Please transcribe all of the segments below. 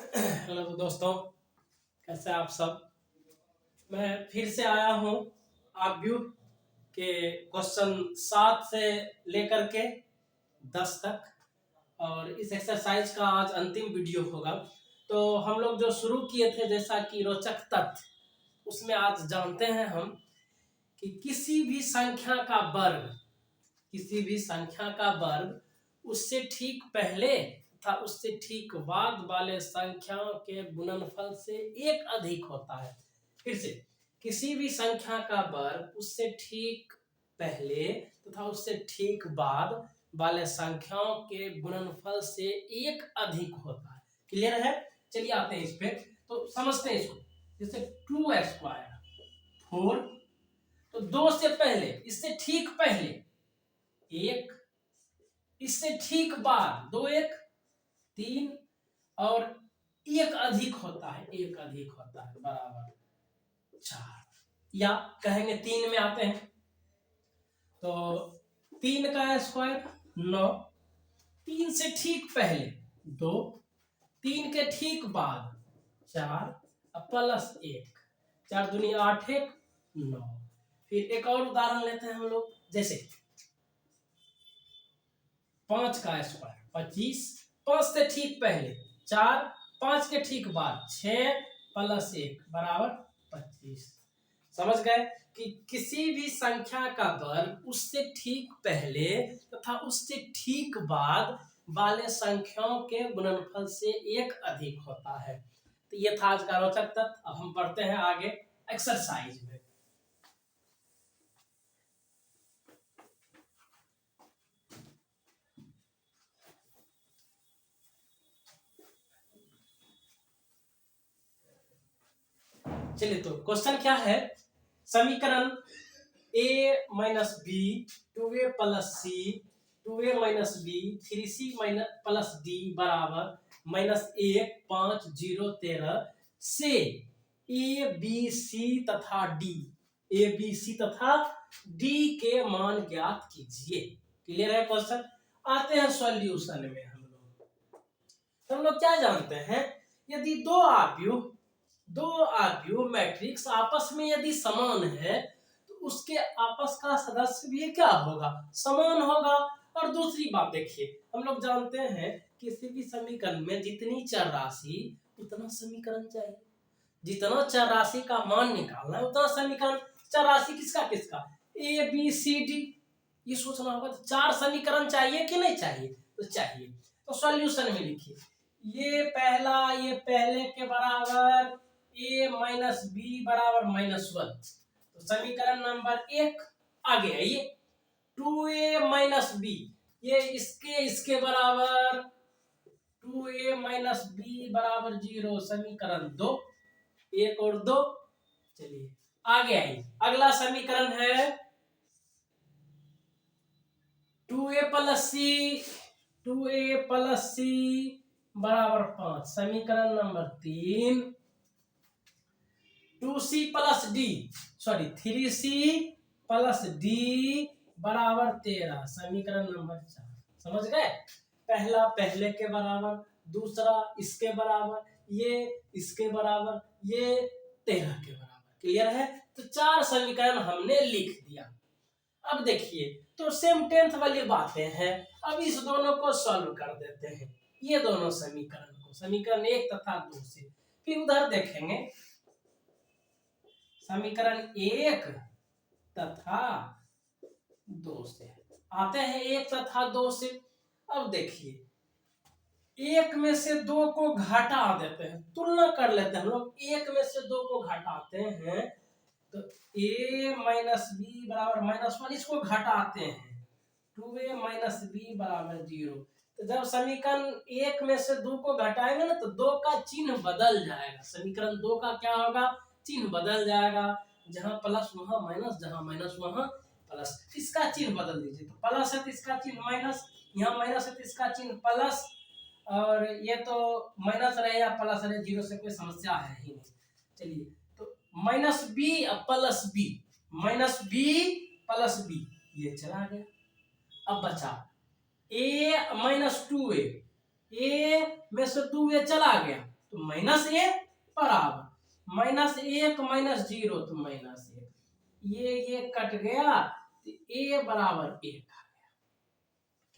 Hello दोस्तों, कैसे आप सब। मैं फिर से आया हूँ आप व्यू के क्वेश्चन 7 से लेकर के 10 तक। और इस एक्सरसाइज का आज अंतिम वीडियो होगा। तो हम लोग जो शुरू किए थे जैसा कि रोचक तथ्य, उसमें आज जानते हैं हम कि किसी भी संख्या का वर्ग उससे ठीक पहले तथा उससे ठीक बाद वाले संख्याओं के गुणनफल से एक अधिक होता है। फिर से, किसी भी संख्या का वर्ग उससे ठीक पहले तथा उससे ठीक बाद वाले संख्याओं के गुणनफल से एक अधिक होता है। क्लियर है? चलिए आते हैं इस पे, तो समझते हैं इसको। जैसे 2 स्क्वायर 4, तो 2 से पहले, इससे ठीक पहले एक, इससे ठीक बाद 2 1 3, और एक अधिक होता है बराबर 4। या कहेंगे 3 में आते हैं तो 3 का स्क्वायर 9, 3 से ठीक पहले 2, 3 के ठीक बाद 4 प्लस 1, 4 दूनी 8 1 9। फिर एक और उदाहरण लेते हैं हम लोग, जैसे 5 का स्क्वायर 25, 5 से ठीक पहले 4, 5 के ठीक बाद 6 प्लस 1 बराबर 25। समझ गए कि किसी भी संख्या का वर्ग उससे ठीक पहले तथा उससे ठीक बाद वाले संख्याओं के गुणनफल से एक अधिक होता है। तो ये था आज का रोचक तथ्य। अब हम पढ़ते हैं आगे एक्सरसाइज में। चलिए, तो क्वेश्चन क्या है। समीकरण a minus B 2a plus C 2a minus B 3c plus D बराबर -1 5 0 13 से a b c तथा d के मान ज्ञात कीजिए। क्लियर है क्वेश्चन? आते हैं सॉल्यूशन में। हम लोग क्या जानते हैं, यदि दो आव्यूह मैट्रिक्स आपस में यदि समान है तो उसके आपस का सदस्य भी क्या होगा, समान होगा। और दूसरी बात देखिए, हम लोग जानते हैं किसी भी समीकरण में जितनी चर राशि उतना समीकरण चाहिए। जितना चर राशि का मान निकालना है उतना समीकरण। चर राशि किसका किसका, ए बी सी डी, ये सोचना होगा। तो 4 समीकरण चाहिए कि नहीं चाहिए? तो चाहिए। तो सॉल्यूशन में लिखिए, ये पहले के बराबर a माइनस बी बराबर -1। तो समीकरण नंबर 1 आ गया। ये 2a माइनस बी, ये इसके बराबर 2a माइनस बी बराबर 0। समीकरण 2, 1 और 2। चलिए आगे आइए, अगला समीकरण है 2a प्लस सी बराबर 5। समीकरण नंबर 3 3c प्लस डी बराबर 13। समीकरण नंबर 4। समझ गए? पहला पहले के बराबर, दूसरा इसके बराबर, ये इसके बराबर, ये 13 के बराबर। क्लियर है? तो 4 समीकरण हमने लिख दिया। अब देखिए, तो सेम टेंथ वाली बातें हैं। अब इस दोनों को सॉल्व कर देते हैं, ये दोनों समीकरण को, समीकरण 1 तथा 2 से। फिर उधर देखेंगे समीकरण 1 तथा 2 से। आते हैं 1 तथा 2 से। अब देखिए, 1 में से 2 को घटा देते हैं, तुलना कर लेते हैं हम लोग। 1 में से 2 को घटाते हैं तो a माइनस बी बराबर -1, इसको घटाते हैं 2a माइनस बी बराबर 0। तो जब समीकरण 1 में से 2 को घटाएंगे ना, तो 2 का चिन्ह बदल जाएगा। समीकरण 2 का क्या होगा, चिन्ह बदल जाएगा। जहां प्लस वहां माइनस, जहां माइनस वहां प्लस। इसका चिन्ह बदल दीजिए, तो प्लस है तो इसका चिन्ह माइनस, यहाँ माइनस है तो इसका चिन्ह प्लस, और ये तो माइनस रहे या प्लस रहे, 0 से कोई समस्या है ही नहीं। चलिए, तो माइनस बी प्लस बी ये चला गया। अब बचा a माइनस 2a, a में से 2a चला गया तो माइनस ए बराबर -1 -0 तो -1, ये कट गया तो ए बराबर 1 आ गया।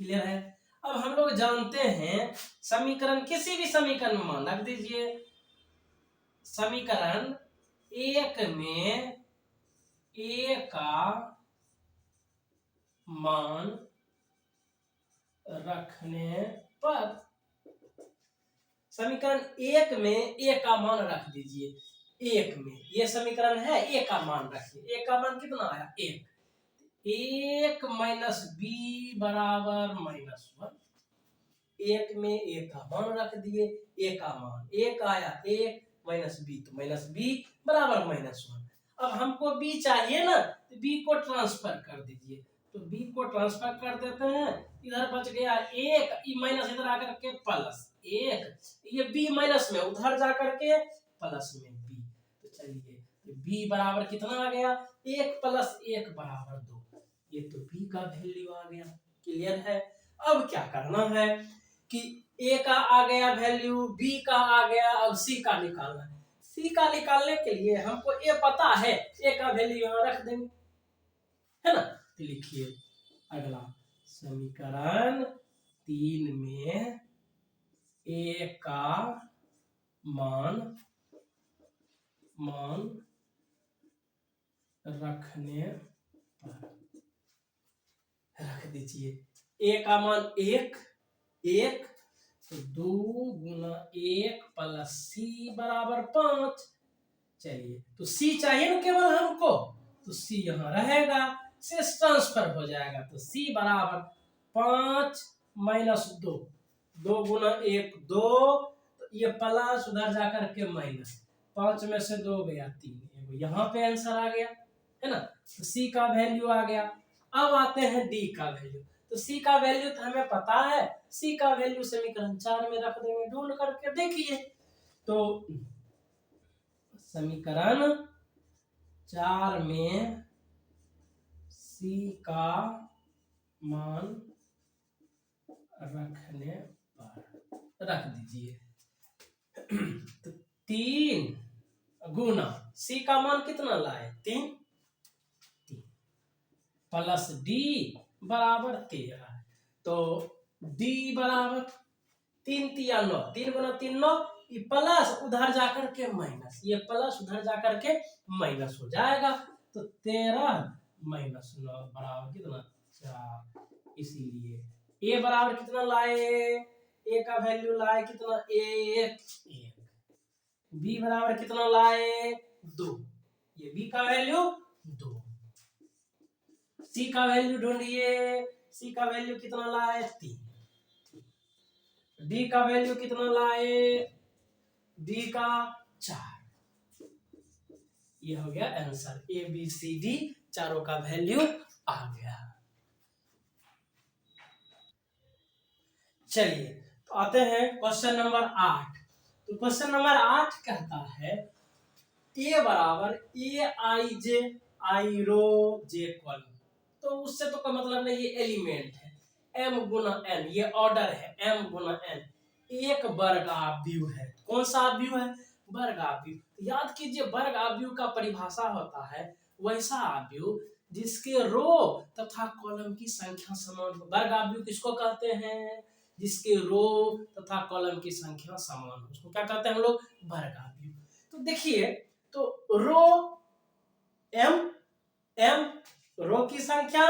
क्लियर है। अब हम लोग जानते हैं समीकरण, किसी भी समीकरण में मान रख दीजिए, समीकरण 1 में ए का मान रखने पर, समीकरण 1 में ए का मान रख दीजिए, 1 में ये समीकरण है, ए का मान रखिए, ए का मान कितना आया 1, 1 माइनस बी बराबर -1, 1 में ए का मान रख दिए, ए का मान 1 आया, 1 माइनस बी तो माइनस बी बराबर -1। अब हमको बी चाहिए ना, तो बी को ट्रांसफर कर दीजिए, तो बी को ट्रांसफर कर देते हैं, इधर बच गया 1, माइनस इधर आकर के +1, ये बी माइनस में उधर जाकर के प्लस में बी, तो चलिए बी बराबर कितना आ गया 1 + 1 बराबर 2, ये तो बी का वैल्यू आ गया। क्लियर है। अब क्या करना है कि ए का आ गया वैल्यू, बी का आ गया, अब सी का निकालना है। सी का निकालने के लिए हमको ए पता है, ए का वैल्यू यहाँ रख देंगे, है ना। तो लिखिए अगला समीकरण 3 में ए का मान रखने पर रख दीजिए, ए का मान 1 तो 2 × 1 + सी बराबर 5। चलिए तो सी चाहिए ना केवल हमको, तो सी यहाँ रहेगा, शेष ट्रांसफर हो जाएगा, तो सी बराबर 5 - 2, 2 × 1 2, तो ये प्लस उधर जाकर के माइनस, 5 में से 2 गया 3, यहाँ पे आंसर आ गया, है ना। तो सी का वैल्यू आ गया। अब आते हैं डी का वैल्यू, तो सी का वैल्यू तो हमें पता है, सी का वैल्यू समीकरण 4 में रख देंगे, ढूंढ करके देखिए, तो समीकरण 4 में सी का मान रखने पर रख दीजिए, तो 3 गुना सी का मान कितना लाए 3 प्लस डी बराबर 13, तो डी बराबर 3 × 9, 3 × 3 9, ये प्लस उधर जाकर के माइनस, ये प्लस उधर जाकर के माइनस हो जाएगा, तो 13 - 9 बराबर कितना 4। इसीलिए ए बराबर कितना लाए, ए का वैल्यू लाए कितना 1, बी बराबर कितना लाए 2, ये बी का वैल्यू 2, सी का वैल्यू ढूंढिए, सी का वैल्यू कितना लाए 3, डी का वैल्यू कितना लाए, डी का 4। ये हो गया answer, A B C D चारों का वैल्यू आ गया। चलिए तो आते हैं क्वेश्चन नंबर 8। तो क्वेश्चन नंबर 8 कहता है ए बराबर ए आई जे आई रो जे कॉलम, तो उससे तो कोई मतलब नहीं, ये एलिमेंट है, m × n ये ऑर्डर है, m × n एक वर्ग आव्यूह है। कौन सा आव्यूह है, वर्ग आव्यूह। याद कीजिए वर्ग आव्यूह का परिभाषा होता है वैसा आव्यूह जिसके रो तथा कॉलम की संख्या समान हो। वर्ग आव्यूह किसको कहते हैं, जिसके रो तथा कॉलम की संख्या समान हो, उसको क्या कहते हैं हम लोग, वर्ग आव्यूह। तो देखिए, तो रो m रो की संख्या,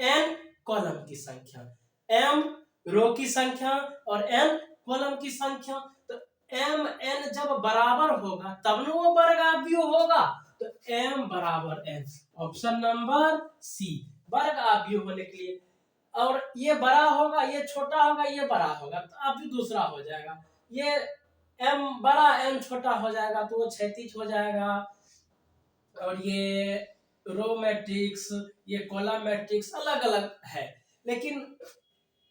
n कॉलम की संख्या, m रो की संख्या और n कॉलम की संख्या, तो m n जब बराबर होगा तब न वो वर्ग आव्यूह होगा, तो m बराबर n, ऑप्शन नंबर सी वर्ग आव्यूह होने के लिए। और ये बड़ा होगा, ये छोटा होगा, ये बड़ा होगा, तो अब भी दूसरा हो जाएगा, ये m बड़ा m छोटा हो जाएगा तो वो क्षैतिज हो जाएगा, और ये रो मैट्रिक्स ये कॉलम मैट्रिक्स अलग अलग है, लेकिन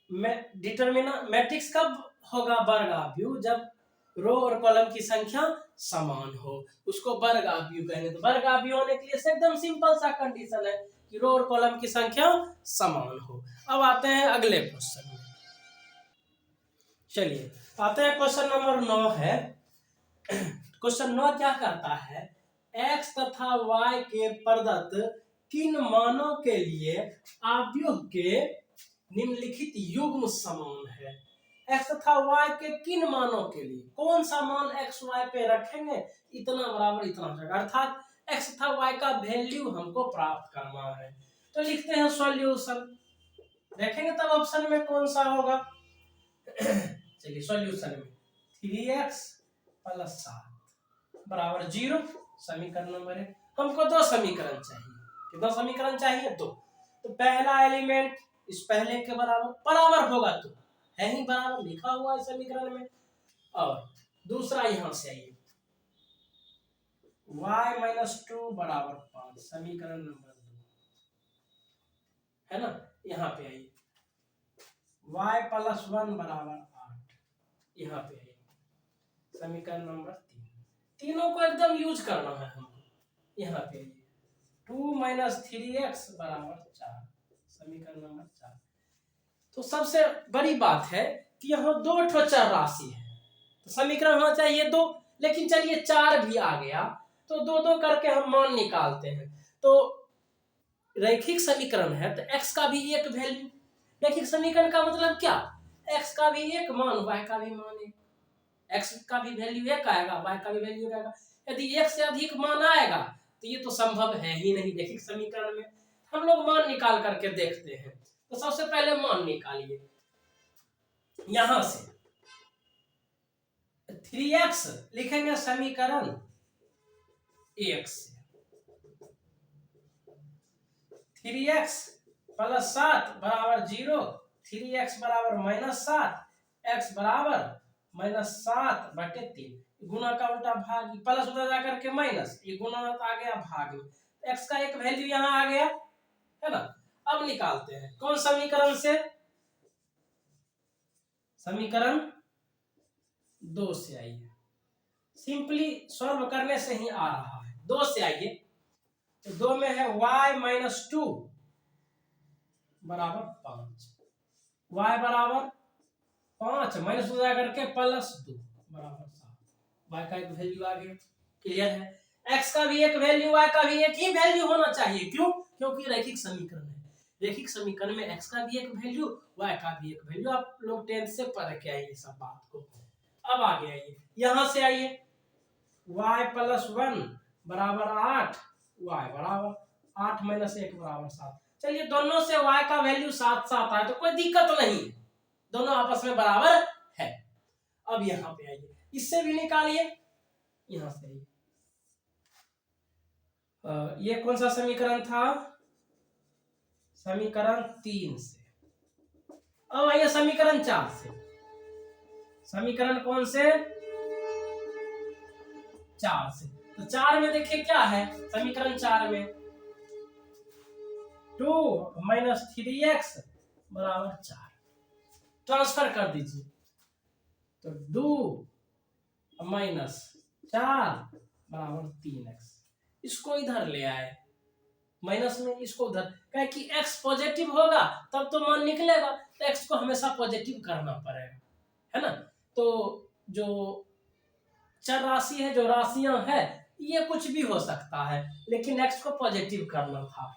मैट्रिक्स कब होगा वर्ग आव्यूह, जब रो और कॉलम की संख्या समान हो, उसको वर्ग आव्यूह कहेंगे। तो वर्ग आव्यूह होने के लिए एकदम सिंपल सा कंडीशन है कि रो और कॉलम की संख्या समान हो। अब आते हैं अगले क्वेश्चन में। चलिए आते हैं क्वेश्चन नंबर 9 है, क्वेश्चन 9 क्या कहता है, x तथा y के प्रदत्त किन मानों के लिए आव्यूह के निम्नलिखित युग्म समान है। x तथा y के किन मानों के लिए कौन सा मान x y पे रखेंगे, इतना बराबर इतना हो जाएगा, अर्थात x तथा y का वैल्यू हमको प्राप्त करना है। तो लिखते हैं सॉल्यूशन, देखेंगे तब ऑप्शन में कौन सा होगा। चलिए सॉल्यूशन में 3x प्लस 7 बराबर 0, समीकरण नंबर 1। हमको दो समीकरण चाहिए, कितना समीकरण चाहिए, दो। तो पहला एलिमेंट इस पहले के बराबर होगा, तो है ही बराबर लिखा हुआ है समीकरण में। और दूसरा यहां से आइए, y-2 बराबर 5, समीकरण नंबर 2 है ना। यहाँ पे आइए, y+1 बराबर 8, यहाँ पे आइए समीकरण नंबर 3। तीनों को एकदम यूज करना है हमको। यहाँ पे आइए 2 - 3x बराबर 4, समीकरण नंबर 4। तो सबसे बड़ी बात है कि यहाँ दो ठो चर राशि है, तो समीकरण होना चाहिए दो, लेकिन चलिए 4 भी आ गया तो दो दो करके हम मान निकालते हैं। तो रैखिक समीकरण है तो x का भी एक वैल्यू, रैखिक समीकरण का मतलब क्या, x का भी एक मान y का भी मान एक, x का भी वैल्यू एक आएगा y का भी वैल्यू आएगा। यदि एक से अधिक मान आएगा तो ये तो संभव है ही नहीं रैखिक समीकरण में। हम लोग मान निकाल करके देखते हैं। तो सबसे पहले मान निकालिए, यहां से 3x लिखेंगे समीकरण 1 से, 3x प्लस 7 बराबर 0, 3x बराबर -7, x बराबर -7/3, गुना का उल्टा भाग, प्लस उधर जाकर के माइनस, ये गुना आ गया भाग में, x का एक वैल्यू यहाँ आ गया है ना। अब निकालते हैं कौन समीकरण से, समीकरण 2 से आइए, सिंपली सॉल्व करने से ही आ रहा है। 2 से आइए, तो 2 में है y-2 बराबर 5, y बराबर 5 माइनस हो जाकर के +2 बराबर 7, y का एक वैल्यू आ गया, क्लियर है। x का भी एक वैल्यू, y का भी एक ही वैल्यू होना चाहिए, क्यों, क्योंकि रैखिक समीकरण है। रैखिक समीकरण में x का भी एक वैल्यू, y का भी एक वैल्यू, आप लोग 10th से पढ़ के आइए सब बात को। अब आगे आइए, यहां से आइए, y+1 बराबर 8, y बराबर 8 - 1 बराबर 7। चलिए दोनों से y का वैल्यू 7 आए तो कोई दिक्कत नहीं है, दोनों आपस में बराबर है। अब यहां पे आइए, इससे भी निकालिए, यहां से आइए, ये कौन सा समीकरण था, समीकरण 3 से। अब आइए समीकरण 4 से, समीकरण कौन से, 4 से। तो 4 में देखिए क्या है, समीकरण 4 में 2 - 3x बराबर 4, ट्रांसफर कर दीजिए, तो 2 - 4 बराबर 3x, इसको इधर ले आए माइनस में, इसको उधर, कहे कि x पॉजिटिव होगा तब तो मान निकलेगा, तो x को हमेशा पॉजिटिव करना पड़ेगा, है ना। तो जो चर राशि है, जो राशियां है, ये कुछ भी हो सकता है, लेकिन x को पॉजिटिव करना था।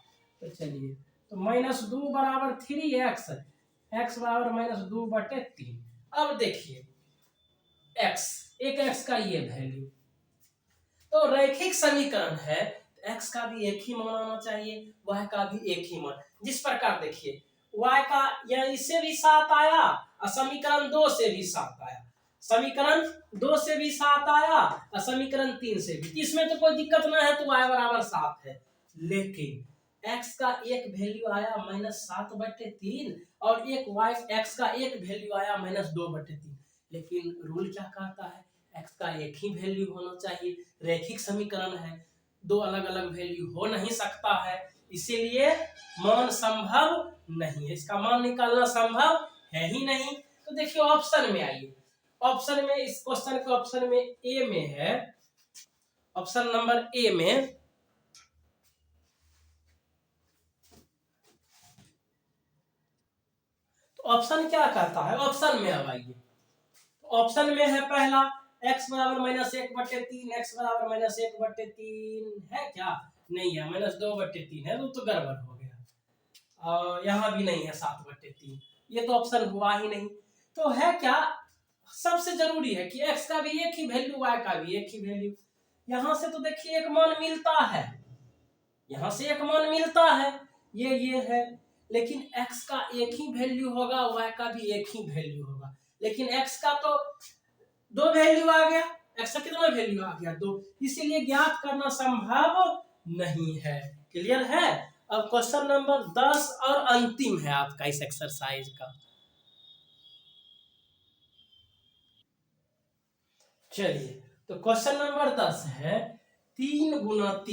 तो चलिए, तो -2 बराबर 3x, x बराबर -2/3। अब देखिए x, एक x का ये वैल्यू, तो रैखिक समीकरण है, x का भी एक ही मान आना चाहिए, y का भी एक ही मान। जिस प्रकार देखिए y का या इससे भी 7 आया और समीकरण 2 से भी 7 आया, समीकरण 2 से भी 7 आया और समीकरण 3 से भी, इसमें तो कोई दिक्कत ना है, तो y बराबर 7 है। लेकिन x का एक वैल्यू आया -7/3 और एक y x का एक वैल्यू आया -2/3, लेकिन रूल क्या कहता है, x का एक ही वैल्यू होना चाहिए, रैखिक समीकरण है, दो अलग अलग वैल्यू हो नहीं सकता है, इसीलिए मान संभव नहीं है, इसका मान निकालना संभव है ही नहीं। तो देखिए ऑप्शन में आइए, ऑप्शन में, इस क्वेश्चन के ऑप्शन में ए में है, ऑप्शन नंबर ए में तो ऑप्शन क्या कहता है, ऑप्शन में अब आइए, ऑप्शन में है पहला x बराबर -1/3, x बराबर -1/3 है क्या? नहीं है, -2/3 है, तो गड़बड़ हो गया। और यहाँ भी नहीं है 7/3, ये तो ऑप्शन हुआ ही नहीं। तो है क्या, सबसे जरूरी है कि x का भी एक ही वैल्यू, y का भी एक ही वैल्यू। यहां से तो देखिए एक मान मिलता है, यहां से एक मान मिलता है, ये है, लेकिन x का एक ही वैल्यू होगा, y का भी एक ही वैल्यू होगा, लेकिन x का तो दो वैल्यू आ गया, x का कितना वैल्यू आ गया? 2, इसीलिए ज्ञात करना संभव नहीं है। क्लियर है? अब क्वेश्चन नंबर 10 और अंतिम है आपका इस एक्सरसाइज का। चलिए, तो क्वेश्चन नंबर 10 है 3 ×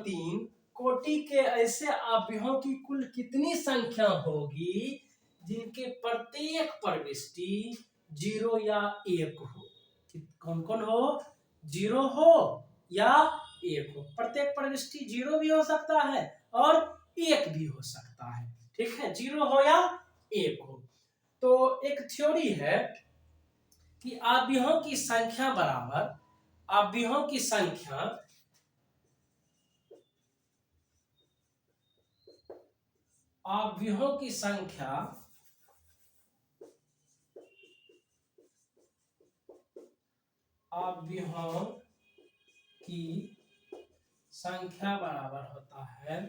3 कोटि के ऐसे अवयवों की कुल कितनी संख्या होगी जिनके प्रत्येक प्रविष्टि 0 या 1 हो? कौन कौन हो? 0 हो या 1 हो। प्रत्येक प्रविष्टि 0 भी हो सकता है और 1 भी हो सकता है, ठीक है, 0 हो या 1 हो। तो एक थ्योरी है कि अवयवों की संख्या बराबर, अवयवों की संख्या अवयवों की संख्या अवयवों की संख्या बराबर होता है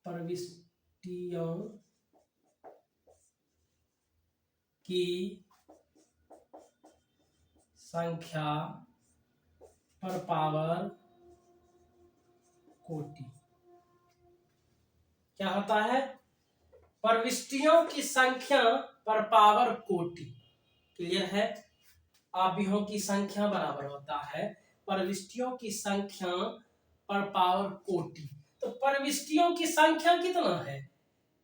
प्रविष्टियों की संख्या पर पावर कोटि। क्या होता है? प्रविष्टियों की संख्या पर पावर कोटि। क्लियर है? अवयवों की संख्या बराबर होता है प्रविष्टियों की संख्या पर पावर कोटि। तो प्रविष्टियों की संख्या कितना है?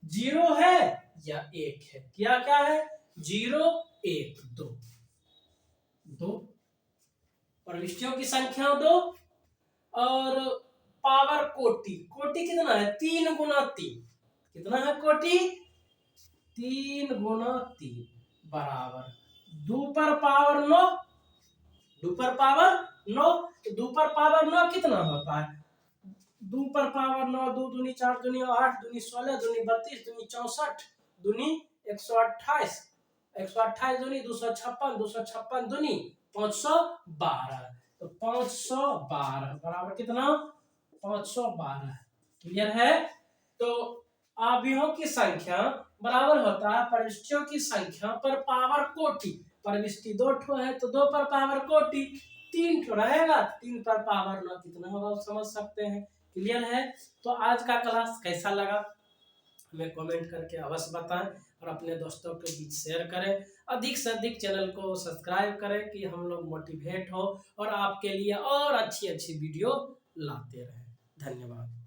0 है या 1 है? क्या क्या है? 0, 1, 2 प्रविष्टियों की संख्या 2 और पावर कोटि। कोटि कितना है? 3 × 3। कितना है कोटि? 3 × 3 बराबर 2 पर पावर 9। 2 पर पावर 9, तो 2 पर पावर 9 कितना होता है? 2 पर पावर 9, 2 दूनी 4 दूनी 8 दूनी 16 दूनी 32 दूनी 64 दूनी 128, 128 दूनी 256, 256 दूनी 512। तो 512 बराबर कितना? 512। क्लियर है? तो अवयवों की संख्या बराबर होता है प्रविष्टियों की संख्या पर पावर कोटि। प्रविष्टि 2 ठो है तो 2 पर पावर कोटि 3 ठो रहेगा, 3 पर पावर 9 कितना होगा आप समझ सकते हैं। क्लियर है? तो आज का क्लास कैसा लगा हमें कमेंट करके अवश्य बताएं और अपने दोस्तों के बीच शेयर करें। अधिक से अधिक चैनल को सब्सक्राइब करें कि हम लोग मोटिवेट हो और आपके लिए और अच्छी अच्छी वीडियो लाते रहें। धन्यवाद।